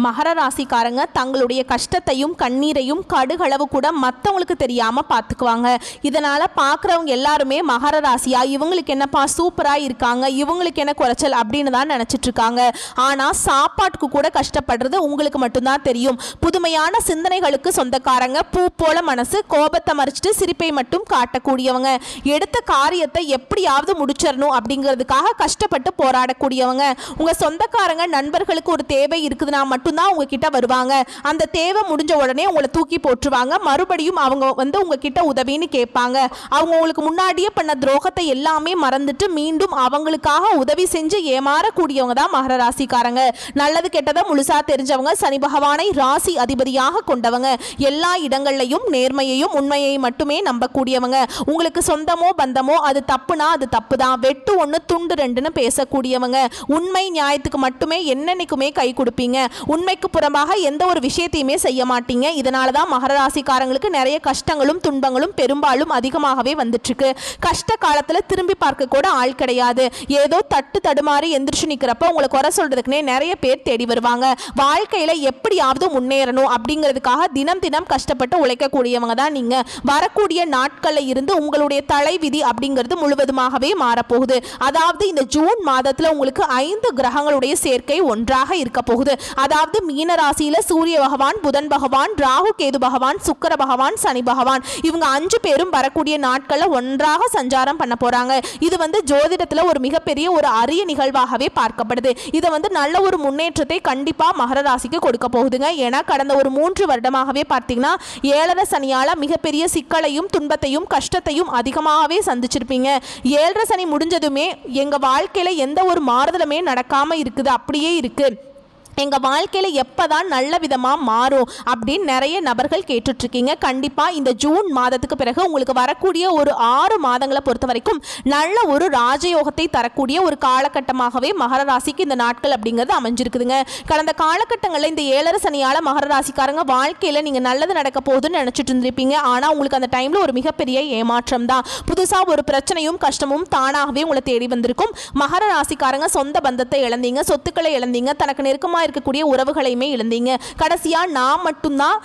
மகர ராசிக்காரங்க தங்களுடைய கஷ்டத்தையும் கண்ணீரையும் கடுகளவு கூட மற்றவங்களுக்கு தெரியாமல் பார்த்துக்குவாங்க. இதனால் பார்க்குறவங்க எல்லாருமே மகர ராசியா இவங்களுக்கு என்னப்பா சூப்பராக இருக்காங்க, இவங்களுக்கு என்ன குறைச்சல் அப்படின்னு தான் நினச்சிட்டு இருக்காங்க. ஆனால் சாப்பாட்டுக்கு கூட கஷ்டப்படுறது உங்களுக்கு மட்டும்தான் தெரியும். புதுமையான சிந்தனைகளுக்கு சொந்தக்காரங்க, பூ போல மனசு, கோபத்தை மறைச்சிட்டு சிரிப்பை மட்டும் காட்டக்கூடியவங்க, எடுத்த காரியத்தை எப்படியாவது முடிச்சிடணும் அப்படிங்கிறதுக்காக கஷ்டப்பட்டு போராடக்கூடியவங்க. உங்கள் சொந்தக்காரங்க நண்பர்களுக்கு ஒரு தேவை இருக்குதுன்னா மட்டும்தான் உங்ககிட்ட வருவாங்க. அந்த தேவை முடிஞ்ச உடனே உங்களை தூக்கி போட்டுருவாங்க. மறுபடியும் அவங்க உங்ககிட்ட உதவின்னு கேட்பாங்க. அவங்க உங்களுக்கு முன்னாடியே பண்ண துரோகத்தை எல்லாமே மறந்துட்டு மீண்டும் அவங்களுக்காக உதவி செஞ்சு ஏமாறக்கூடியவங்க தான் மகர ராசிக்காரங்க. நல்லது கெட்டதை முழுசா தெரிஞ்சவங்க, சனி பகவானை ராசி அதிபதியாக கொண்டவங்க, எல்லா இடங்கள்லையும் நேர்மையையும் உண்மையை மட்டுமே நம்பக்கூடியவங்க. உங்களுக்கு சொந்தமோ பந்தமோ அது தப்புனா அது தப்பு தான், வெட்டு ஒன்று துண்டு ரெண்டுன்னு பேசக்கூடியவங்க. உண்மை நியாயத்துக்கு மட்டுமே என்னன்னைக்குமே கை கொடுப்பீங்க. உண்மைக்கு புறம்பாக எந்த ஒரு விஷயத்தையுமே செய்ய மாட்டீங்க. இதனால தான் மகர ராசிக்காரங்களுக்கு நிறைய கஷ்டங்களும் துன்பங்களும் பெரும்பாலும் அதிகமாகவே வந்துட்டு இருக்கு. கஷ்ட காலத்தில் திரும்பி பார்க்க கூட ஆள் கிடையாது. ஏதோ தட்டு தடுமாறி எந்திரிச்சு நிற்கிறப்ப உங்களை குறை சொல்றதுக்குனே நிறைய பேர் தேடி வருவாங்க. வாழ்க்கையில எப்படியாவது முன்னேறணும் அப்படிங்கிறதுக்காக தினம் தினம் கஷ்டப்பட்டு உழைக்கக்கூடியவங்க தான் நீங்க. வரக்கூடிய நாட்களில் இருந்து உங்களுடைய தலைவிதி அப்படிங்கிறது முழுவதுமாகவே மாறப்போகுது. அதாவது இந்த ஜூன் மாதத்தில் உங்களுக்கு 5 கிரகங்களுடைய சேர்க்கை ஒன்றாக இருக்க போகுது. அதாவது மீன ராசியில சூரிய பகவான், புதன் பகவான், ராகு கேது பகவான், சுக்கிர பகவான், சனி பகவான், இவங்க 5 பேரும் வரக்கூடிய நாட்கள்ல ஒன்றாக சஞ்சாரம் பண்ண போறாங்க. இது ஜோதிடத்துல ஒரு மிகப்பெரிய ஒரு அரிய நிகழ்வாகவே பார்க்கப்படுது. இது நல்ல ஒரு முன்னேற்றத்தை கண்டிப்பா மகர ராசிக்கு கொடுக்க போகுதுங்க. ஏன்னா கடந்த ஒரு 3 வருடமாகவே பார்த்தீங்கன்னா 7 சனியால மிகப்பெரிய சிக்கலையும் துன்பத்தையும் கஷ்டத்தையும் அதிகமாகவே சந்திச்சிருப்பீங்க. 7 சனி முடிஞ்சதுமே எங்க வாழ்க்கையில எந்த ஒரு மாறுதலுமே நடக்காம இருக்குது, அப்படியே இருக்கு, எங்கள் வாழ்க்கையில் எப்போ தான் நல்ல விதமாக மாறும் அப்படின்னு நிறைய நபர்கள் கேட்டுட்ருக்கீங்க. கண்டிப்பாக இந்த ஜூன் மாதத்துக்கு பிறகு உங்களுக்கு வரக்கூடிய ஒரு 6 மாதங்களை பொறுத்த வரைக்கும் நல்ல ஒரு ராஜயோகத்தை தரக்கூடிய ஒரு காலகட்டமாகவே மகர ராசிக்கு இந்த நாட்கள் அப்படிங்கிறது அமைஞ்சிருக்குதுங்க. கடந்த காலகட்டங்களில் இந்த 7 சனியால் மகர ராசிக்காரங்க வாழ்க்கையில் நீங்கள் நல்லது நடக்க போகுதுன்னு நினச்சிட்டு இருந்திருப்பீங்க. ஆனால் உங்களுக்கு அந்த டைமில் ஒரு மிகப்பெரிய ஏமாற்றம் தான். புதுசாக ஒரு பிரச்சனையும் கஷ்டமும் தானாகவே உங்களை தேடி வந்திருக்கும். மகர ராசிக்காரங்க சொந்த பந்தத்தை இழந்தீங்க, சொத்துக்களை இழந்தீங்க, தனக்கு நெருக்கமாக இருக்கக்கூடிய உறவுகளையுமே இழந்தீங்க. கடைசியா நான் மட்டும்தான்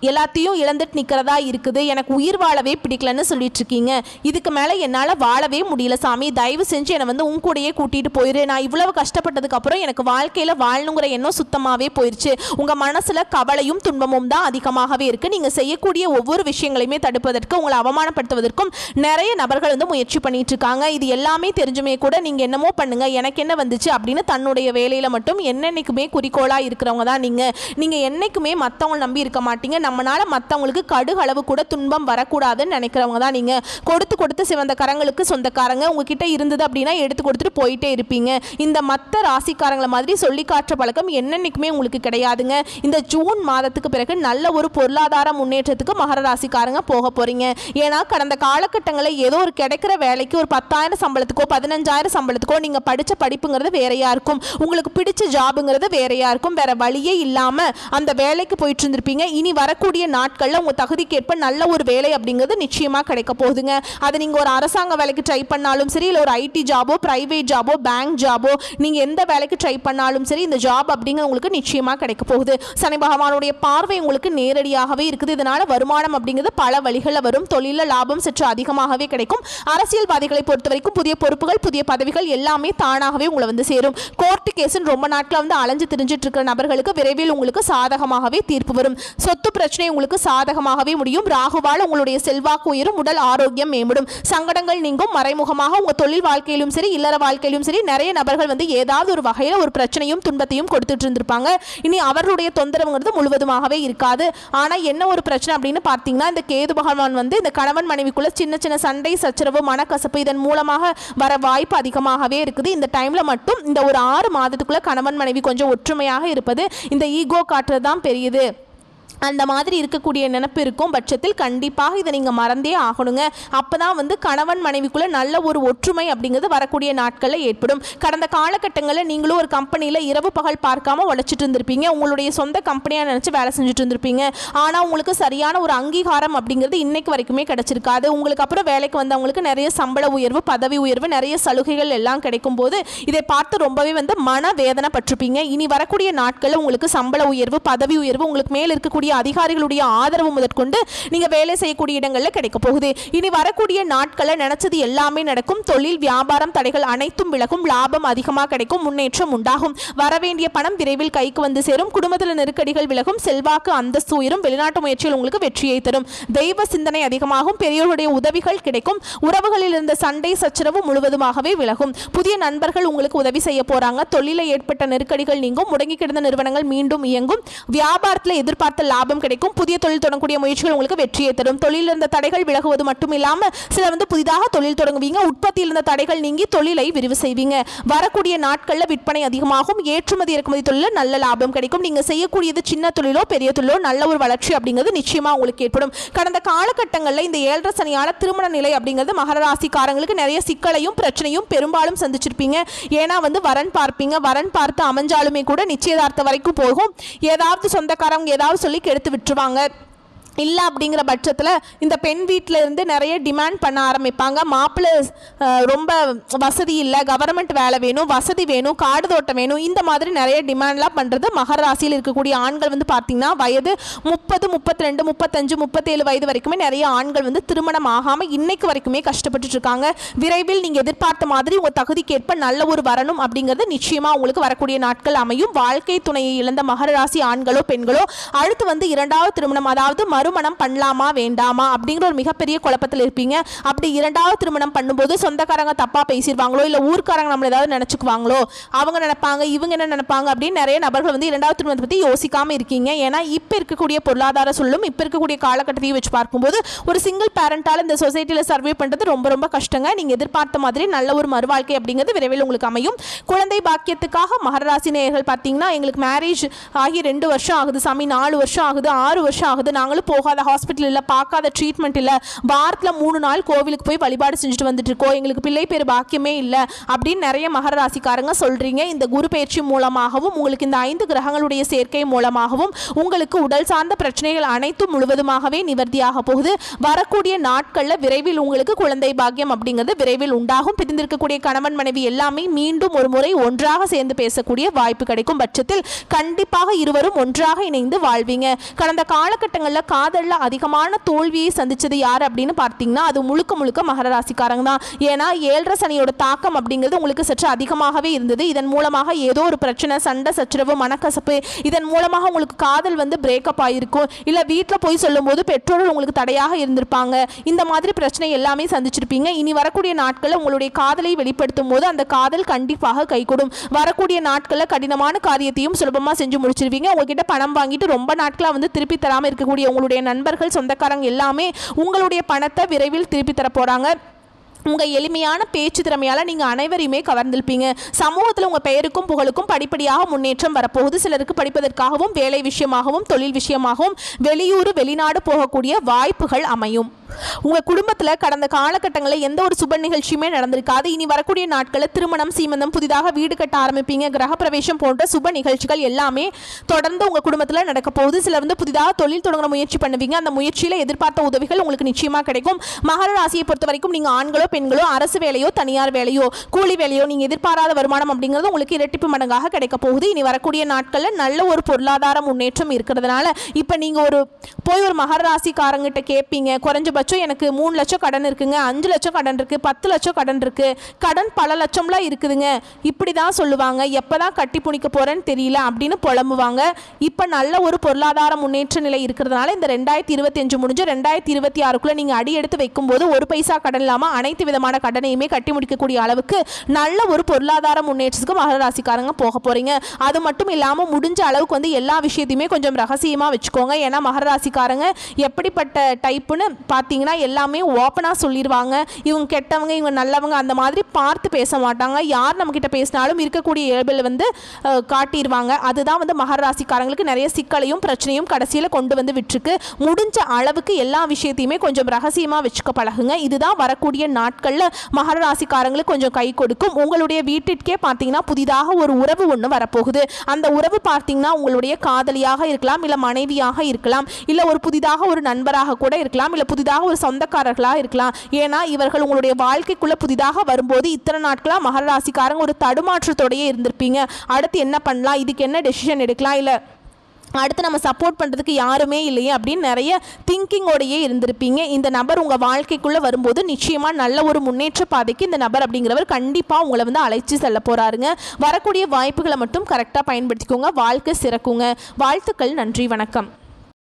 எல்லாத்தையும் இழந்துட்டு நிக்கிறதா இருக்குது, எனக்கு உயிர் வாழவே பிடிக்கலன்னு சொல்லிட்டு இருக்கீங்க. இதுக்கு மேல என்னால வாழவே முடியல சாமி, தயவு செஞ்சு என்னை உன் கூடயே கூட்டிட்டு போயிரு, நான் இவ்வளவு கஷ்டப்பட்டதுக்கு அப்புறம் எனக்கு வாழ்க்கையில வாழணுங்கிற எண்ணம் சுத்தமாவே போயிருச்சு. உங்க மனசுல கவலையும் துன்பமும் தான் அதிகமாகவே இருக்கு. நீங்க செய்யக்கூடிய ஒவ்வொரு விஷயங்களையுமே தடுப்பதற்கு, உங்களை அவமானப்படுத்துவதற்கும் நிறைய நபர்கள் முயற்சி பண்ணிட்டு இருக்காங்க. இது எல்லாமே தெரிஞ்சுமே கூட நீங்க என்னமோ பண்ணுங்க, எனக்கு என்ன வந்துச்சு அப்படின்னு தன்னுடைய வேலையில மட்டும் என்னன்னைக்குமே குறிக்கோளா இருக்கிறவங்க தான் நீங்க என்னைக்குமே மற்றவங்க நம்பி இருக்க மாட்டீங்க. நம்மளால மற்றவங்களுக்கு கடுகளவு கூட துன்பம் வரக்கூடாதுன்னு நினைக்கிறவங்க தான் நீங்க. கொடுத்து சிவந்த கரங்களுக்கு சொந்தக்காரங்க. உங்ககிட்ட இருந்தது அப்படின்னா எடுத்து கொடுத்துட்டு போயிட்டே இருப்பீங்க. இந்த மற்ற ராசிக்காரங்களை மாதிரி சொல்லி காட்டுற பழக்கம் என்னன்னைக்குமே உங்களுக்கு கிடையாதுங்க. இந்த ஜூன் மாதத்துக்கு பிறகு நல்ல ஒரு பொருளாதார முன்னேற்றத்துக்கு மகர ராசிக்காரங்க போக போறீங்க. ஏன்னா கடந்த காலகட்டங்களில் ஏதோ ஒரு கிடைக்கிற வேலைக்கு ஒரு 10,000 சம்பளத்துக்கோ 15,000 சம்பளத்துக்கோ நீங்க படிச்ச படிப்புங்கிறது வேறையா இருக்கும், உங்களுக்கு பிடிச்ச ஜாபுங்கிறது வேறையா இருக்கும். வேற வழியே இல்லாம அந்த வேலைக்கு போயிட்டு இருந்திருப்பீங்க. இனி வரக்கூடிய நாட்கள்ல உங்க தகுதிக்கேற்ப நல்ல ஒரு வேலை அப்படிங்கிறது நிச்சயமா கிடைக்க போகுதுங்க. அது நீங்க ஒரு அரசாங்க வேலைக்கு ட்ரை பண்ணாலும் சரி, இல்லை ஒரு ஐடி ஜாபோ, பிரைவேட் ஜாபோ, பேங்க் ஜாபோ, நீங்க எந்த வேலைக்கு ட்ரை பண்ணாலும் சரி, இந்த ஜாப் அப்படிங்கிறது உங்களுக்கு நிச்சயமா கிடைக்க போகுது. சனி பகவானுடைய பார்வை உங்களுக்கு நேரடியாகவே இருக்குது. இதனால வருமானம் அப்படிங்கிறது பல வழிகளில் வரும். தொழில லாபம் சற்று அதிகமாகவே கிடைக்கும். அரசியல்வாதிகளை பொறுத்த வரைக்கும் புதிய பொறுப்புகள், புதிய பதவிகள் எல்லாமே தானாகவே உங்களை சேரும். கோர்ட்டு கேஸ்ன்னு ரொம்ப நாட்கள் அலைஞ்சு திரிஞ்சிட்டு இருக்கிற நபர்களுக்கு விரைவில் உங்களுக்கு சாதகமாகவே தீர்ப்பு வரும். சொத்து பிரச்சனை உங்களுக்கு சாதகமாகவே முடியும். ராகுவால் உங்களுடைய செல்வாக்கு உயரும், உடல் ஆரோக்கியம் மேம்படும், சங்கடங்கள் நீங்கும். மறைமுகமாக உங்க தொழில் வாழ்க்கையிலும் சரி, இல்லற வாழ்க்கையிலும் சரி, நிறைய நபர்கள் ஏதாவது ஒரு வகையில் ஒரு பிரச்சனையும் துன்பத்தையும் கொடுத்துட்டு இருந்திருப்பாங்க. இனி அவர்களுடைய தொந்தரவுங்கிறது முழுவதுமாகவே இருக்காது. ஆனா என்ன ஒரு பிரச்சனை அப்படின்னு பார்த்தீங்கன்னா, இந்த கேது பகவான் இந்த கணவன் மனைவிக்குள்ள சின்ன சின்ன சண்டை சச்சரவு மனக்கசப்பு இதன் மூலமாக வர வாய்ப்பு அதிகமாகவே இருக்குது. இந்த டைம்ல மட்டும் இந்த ஒரு 6 மாதத்துக்குள்ள கணவன் மனைவி கொஞ்சம் ஒற்றுமையாக இருப்பது, இந்த ஈகோ காட்டுறது தான் பெரியது. அந்த மாதிரி இருக்கக்கூடிய நினைப்பு இருக்கும் பட்சத்தில் கண்டிப்பாக இதை நீங்கள் மறந்தே ஆகணுங்க. அப்போ தான் வந்து கணவன் மனைவிக்குள்ளே நல்ல ஒரு ஒற்றுமை அப்படிங்கிறது வரக்கூடிய நாட்களில் ஏற்படும். கடந்த காலகட்டங்களில் நீங்களும் ஒரு கம்பெனியில் இரவு பகல் பார்க்காம உழைச்சிட்டு இருந்திருப்பீங்க. உங்களுடைய சொந்த கம்பெனியாக நினச்சி வேலை செஞ்சுட்டு இருந்திருப்பீங்க. ஆனால் உங்களுக்கு சரியான ஒரு அங்கீகாரம் அப்படிங்கிறது இன்னைக்கு வரைக்குமே கிடைச்சிருக்காது. உங்களுக்கு அப்புறம் வேலைக்கு வந்தவங்களுக்கு நிறைய சம்பள உயர்வு, பதவி உயர்வு, நிறைய சலுகைகள் எல்லாம் கிடைக்கும் போது இதை பார்த்து ரொம்பவே வந்து மன வேதனை பட்டிருப்பீங்க. இனி வரக்கூடிய நாட்களில் உங்களுக்கு சம்பள உயர்வு, பதவி உயர்வு, உங்களுக்கு மேல் இருக்கக்கூடிய அதிகாரிகளுடைய ஆதரவு முதற்கொண்டு நீங்க வேலை செய்யக்கூடிய இடங்களில் கிடைக்க போகுது. இனி வரக்கூடிய நாட்களில் நினைச்சது எல்லாமே நடக்கும். தொழில் வியாபாரம் தடைகள் அனைத்தும் விலகும். லாபம் அதிகமாக கிடைக்கும். முன்னேற்றம் உண்டாகும். வரவேண்டிய பணம் விரைவில் கைக்கு வந்து சேரும். குடும்பத்தில் நெருக்கடிகள் விலகும். செல்வாக்கு அந்தஸ்து உயரும். வெளிநாட்டு முயற்சியில் உங்களுக்கு வெற்றியை தரும். தெய்வ சிந்தனை அதிகமாகும். பெரியோருடைய உதவிகள் கிடைக்கும். உறவுகளில் இருந்த சண்டை சச்சரவு முழுவதுமாகவே விலகும். புதிய நண்பர்கள் உங்களுக்கு உதவி செய்ய போறாங்க. தொழிலில் ஏற்பட்ட நெருக்கடிகள் நீங்கும். முடங்கி கிடந்த நிறுவனங்கள் மீண்டும் இயங்கும். வியாபாரத்தில் எதிர்பார்த்த லாபம் கிடைக்கும். புதிய தொழில் தொடங்கக்கூடிய முயற்சிகள் உங்களுக்கு வெற்றியை தரும். தொழிலில் இருந்த தடைகள் விலகுவது மட்டும் இல்லாமல் சிலர் வந்து புதிதாக தொழில் தொடங்குவீங்க. உற்பத்தியில் இருந்த தடைகள் நீங்கி தொழிலை விரிவு செய்வீங்க. வரக்கூடிய நாட்களில் விற்பனை அதிகமாகும். ஏற்றுமதி இறக்குமதி தொழிலில் நல்ல லாபம் கிடைக்கும். நீங்க செய்யக்கூடியது சின்ன தொழிலோ பெரிய தொழிலோ நல்ல ஒரு வளர்ச்சி அப்படிங்கிறது நிச்சயமா உங்களுக்கு ஏற்படும். கடந்த காலகட்டங்களில் இந்த 7.5 சனியால திருமண நிலை அப்படிங்கிறது மகர ராசிக்காரங்களுக்கு நிறைய சிக்கலையும் பிரச்சனையும் பெரும்பாலும் சந்திச்சிருப்பீங்க. ஏன்னா வந்து வரன் பார்ப்பீங்க. வரன் பார்த்து அமைஞ்சாலுமே கூட நிச்சயதார்த்தம் வரைக்கும் போகும். ஏதாவது சொந்தக்காரங்க ஏதாவது சொல்லி கெடுத்து விட்டுருவாங்க. இல்லை அப்படிங்கிற பட்சத்தில் இந்த பெண் வீட்டில் இருந்து நிறைய டிமாண்ட் பண்ண ஆரம்பிப்பாங்க. மாப்பிள்ளை ரொம்ப வசதி இல்லை, கவர்மெண்ட் வேலை வேணும், வசதி வேணும், காடு தோட்டம் வேணும், இந்த மாதிரி நிறைய டிமாண்ட்லாம் பண்ணுறது மகர ராசியில் இருக்கக்கூடிய ஆண்கள் வந்து பார்த்திங்கன்னா வயது 30, 32, 35, 37 வயது வரைக்குமே நிறைய ஆண்கள் வந்து திருமணம் ஆகாமல் இன்னைக்கு வரைக்குமே கஷ்டப்பட்டு இருக்காங்க. விரைவில் நீங்கள் எதிர்பார்த்த மாதிரி உங்கள் தகுதிக்கேற்ப நல்ல ஒரு வரணும் அப்படிங்கிறது நிச்சயமாக உங்களுக்கு வரக்கூடிய நாட்கள் அமையும். வாழ்க்கை துணையை இழந்த மகர ராசி ஆண்களோ பெண்களோ அடுத்து வந்து 2வது திருமணம், அதாவது மறுமணம் பண்ணலாமா வேண்டாமா அப்படிங்கிற ஒரு மிகப்பெரிய குழப்பத்தில் இருப்பீங்க. அப்படி 2வது திருமணம் பண்ணும்போது சொந்தக்காரங்க தப்பா பேசிடுவாங்களோ, இல்லை ஊர்க்காரங்க நம்மள ஏதாவது நினைச்சுக்குவாங்களோ, அவங்க நினைப்பாங்க இவங்க என்ன நினைப்பாங்க அப்படின்னு நிறைய நபர்கள் வந்து 2வது திருமணத்தை பற்றி யோசிக்காம இருக்கீங்க. ஏன்னா இப்போ இருக்கக்கூடிய பொருளாதார சொல்லும் இப்போ இருக்கக்கூடிய காலகட்டத்தையும் வச்சு பார்க்கும்போது ஒரு சிங்கிள் பேரண்டால் இந்த சொசைட்டியில் சர்வே பண்ணுறது ரொம்ப ரொம்ப கஷ்டங்க. நீங்கள் எதிர்பார்த்த மாதிரி நல்ல ஒரு மறுவாழ்க்கை அப்படிங்கிறது விரைவில் உங்களுக்கு அமையும். குழந்தை பாக்கியத்துக்காக மகர ராசி நேயர்கள் பார்த்தீங்கன்னா எங்களுக்கு மேரேஜ் ஆகி 2 வருஷம் ஆகுது சாமி, 4 வருஷம் ஆகுது, 6 வருஷம் ஆகுது, நாங்களும் போகாத ஹாஸ்பிட்டல் இல்லை, பார்க்காத ட்ரீட்மெண்ட் இல்லை, வாரத்தில் 3 நாள் கோவிலுக்கு போய் வழிபாடு செஞ்சுட்டு வந்துட்டு இருக்கோம், எங்களுக்கு பிள்ளை பேர் பாக்கியமே இல்லை அப்படின்னு நிறைய மகர ராசிக்காரங்க சொல்றீங்க. இந்த குரு பயிற்சி மூலமாகவும் உங்களுக்கு இந்த 5 கிரகங்களுடைய சேர்க்கை மூலமாகவும் உங்களுக்கு உடல் சார்ந்த பிரச்சனைகள் அனைத்தும் முழுவதுமாகவே நிவர்த்தியாக போகுது. வரக்கூடிய நாட்களில் விரைவில் உங்களுக்கு குழந்தை பாக்கியம் அப்படிங்கிறது விரைவில் உண்டாகும். பிரிந்திருக்கக்கூடிய கணவன் மனைவி எல்லாமே மீண்டும் ஒரு முறை ஒன்றாக சேர்ந்து பேசக்கூடிய வாய்ப்பு கிடைக்கும் பட்சத்தில் கண்டிப்பாக இருவரும் ஒன்றாக இணைந்து வாழ்வீங்க. கடந்த காலகட்டங்களில் காதலில் அதிகமான தோல்வியை சந்திச்சது யார் அப்படின்னு பார்த்தீங்கன்னா அது முழுக்க முழுக்க மகர ராசிக்காரங்க தான். ஏன்னா 7.5 சனியோட தாக்கம் அப்படிங்கிறது உங்களுக்கு சற்று அதிகமாகவே இருந்தது. இதன் மூலமாக ஏதோ ஒரு பிரச்சனை, சண்டை சச்சரவு, மனக்கசப்பு, இதன் மூலமாக உங்களுக்கு காதல் வந்து பிரேக்கப் ஆகிருக்கும். இல்லை வீட்டில் போய் சொல்லும் போது பெற்றோர்கள் உங்களுக்கு தடையாக இருந்திருப்பாங்க. இந்த மாதிரி பிரச்சனை எல்லாமே சந்திச்சிருப்பீங்க. இனி வரக்கூடிய நாட்களில் உங்களுடைய காதலை வெளிப்படுத்தும் போது அந்த காதல் கண்டிப்பாக கைகூடும். வரக்கூடிய நாட்களில் கடினமான காரியத்தையும் சுலபமாக செஞ்சு முடிச்சிருவீங்க. உங்ககிட்ட பணம் வாங்கிட்டு ரொம்ப நாட்களாக வந்து திருப்பி தராமல் இருக்கக்கூடிய உங்களுடைய நண்பர்கள், சொந்தக்காரங்க எல்லாமே உங்களுடைய பணத்தை விரைவில் திருப்பி தர போறாங்க. உங்கள் எளிமையான பேச்சு திறமையால் நீங்கள் அனைவரையுமே கவர்ந்திருப்பீங்க. சமூகத்தில் உங்கள் பெயருக்கும் புகழுக்கும் படிப்படியாக முன்னேற்றம் வரப்போகுது. சிலருக்கு படிப்பதற்காகவும் வேலை விஷயமாகவும் தொழில் விஷயமாகவும் வெளியூர் வெளிநாடு போகக்கூடிய வாய்ப்புகள் அமையும். உங்கள் குடும்பத்தில் கடந்த காலகட்டங்களில் எந்த ஒரு சுப நிகழ்ச்சியுமே நடந்திருக்காது. இனி வரக்கூடிய நாட்களில் திருமணம், சீமந்தம், புதிதாக வீடு கட்ட ஆரம்பிப்பீங்க. கிரகப்பிரவேசம் போன்ற சுப நிகழ்ச்சிகள் எல்லாமே தொடர்ந்து உங்கள் குடும்பத்தில் நடக்க போகுது. சிலர் வந்து புதிதாக தொழில் தொடங்குற முயற்சி பண்ணுவீங்க. அந்த முயற்சியில் எதிர்பார்த்த உதவிகள் உங்களுக்கு நிச்சயமாக கிடைக்கும். மகர ராசியை பொறுத்த வரைக்கும் நீங்கள் ஆண்களோ பெண்களோ அரசு வேலையோ தனியார் வேலையோ கூலி வேலையோ நீங்கள் எதிர்பாராத வருமானம் அப்படிங்கிறது உங்களுக்கு இரட்டிப்பு மடங்காக கிடைக்க போகுது. இனி வரக்கூடிய நாட்களில் நல்ல ஒரு பொருளாதார முன்னேற்றம் இருக்கிறதுனால இப்போ நீங்கள் போய் ஒரு மகர ராசிக்காரங்கிட்ட கேட்பீங்க, குறைஞ்சபட்சம் எனக்கு 3 லட்சம் கடன் இருக்குங்க, 5 லட்சம் கடன் இருக்கு, 10 லட்சம் கடன் இருக்கு, கடன் பல லட்சம்லாம் இருக்குதுங்க, இப்படி தான் சொல்லுவாங்க. எப்பதான் கட்டி புணிக்க போறேன்னு தெரியல அப்படின்னு புலம்புவாங்க. இப்போ நல்ல ஒரு பொருளாதார முன்னேற்ற நிலை இருக்கிறதுனால இந்த 2025 முடிஞ்ச 2026க்குள்ள நீங்க அடி எடுத்து வைக்கும்போது 1 பைசா கடன் இல்லாமல் அனைத்து விதமான கடனையுமே கட்டி முடிக்கக்கூடிய அளவுக்கு நல்ல ஒரு பொருளாதார முன்னேற்றத்துக்கு மகர ராசிக்காரங்க போக போகிறீங்க. அது மட்டும் இல்லாமல் முடிஞ்ச அளவுக்கு வந்து எல்லா விஷயத்தையுமே கொஞ்சம் ரகசியமாக வச்சுக்கோங்க. ஏன்னா மகர ராசிக்காரங்க எப்படிப்பட்ட டைப்புன்னு பார்த்தீங்கன்னா எல்லாமே ஓப்பனாக சொல்லிடுவாங்க. இவங்க கெட்டவங்க, இவங்க நல்லவங்க அந்த மாதிரி பார்த்து பேச மாட்டாங்க. யார் நம்மக்கிட்ட பேசினாலும் இருக்கக்கூடிய இயல்பில் வந்து காட்டிடுவாங்க. அதுதான் வந்து மகர ராசிக்காரங்களுக்கு நிறைய சிக்கலையும் பிரச்சனையும் கடைசியில் கொண்டு வந்து விட்டுருக்கு. முடிஞ்ச அளவுக்கு எல்லா விஷயத்தையுமே கொஞ்சம் ரகசியமாக வச்சுக்க பழகுங்க. இதுதான் வரக்கூடிய நாட்களில் மகர ராசிக்காரங்களுக்கு கொஞ்சம் கை கொடுக்கும். உங்களுடைய வீட்டிற்கே பார்த்தீங்கன்னா புதிதாக ஒரு உறவு ஒன்று வரப்போகுது. அந்த உறவு பார்த்தீங்கன்னா உங்களுடைய காதலியாக இருக்கலாம், இல்லை மனைவியாக இருக்கலாம், இல்லை ஒரு புதிதாக ஒரு நண்பராக கூட இருக்கலாம், இல்லை புதிதாக ஒரு சொந்தக்காரர்களாக இருக்கலாம். ஏன்னா இவர்கள் உங்களுடைய வாழ்க்கைக்குள்ளே புதிதாக வரும்போது இத்தனை நாட்களாக மகர ராசிக்காரங்க ஒரு தடுமாற்றத்தோடையே இருந்திருப்பீங்க. அடுத்து என்ன பண்ணலாம், இதுக்கு என்ன டெசிஷன் எடுக்கலாம், இல்லை அடுத்து நம்ம சப்போர்ட் பண்ணுறதுக்கு யாருமே இல்லையே அப்படின்னு நிறைய திங்கிங்கோடையே இருந்திருப்பீங்க. இந்த நபர் உங்கள் வாழ்க்கைக்குள்ளே வரும்போது நிச்சயமாக நல்ல ஒரு முன்னேற்ற பாதைக்கு இந்த நபர் அப்படிங்கிறவர் கண்டிப்பாக உங்களை வந்து அழைச்சி செல்ல போகிறாருங்க. வரக்கூடிய வாய்ப்புகளை மட்டும் கரெக்டாக பயன்படுத்திக்கோங்க. வாழ்க்கை சிறக்குங்க. வாழ்த்துக்கள். நன்றி. வணக்கம்.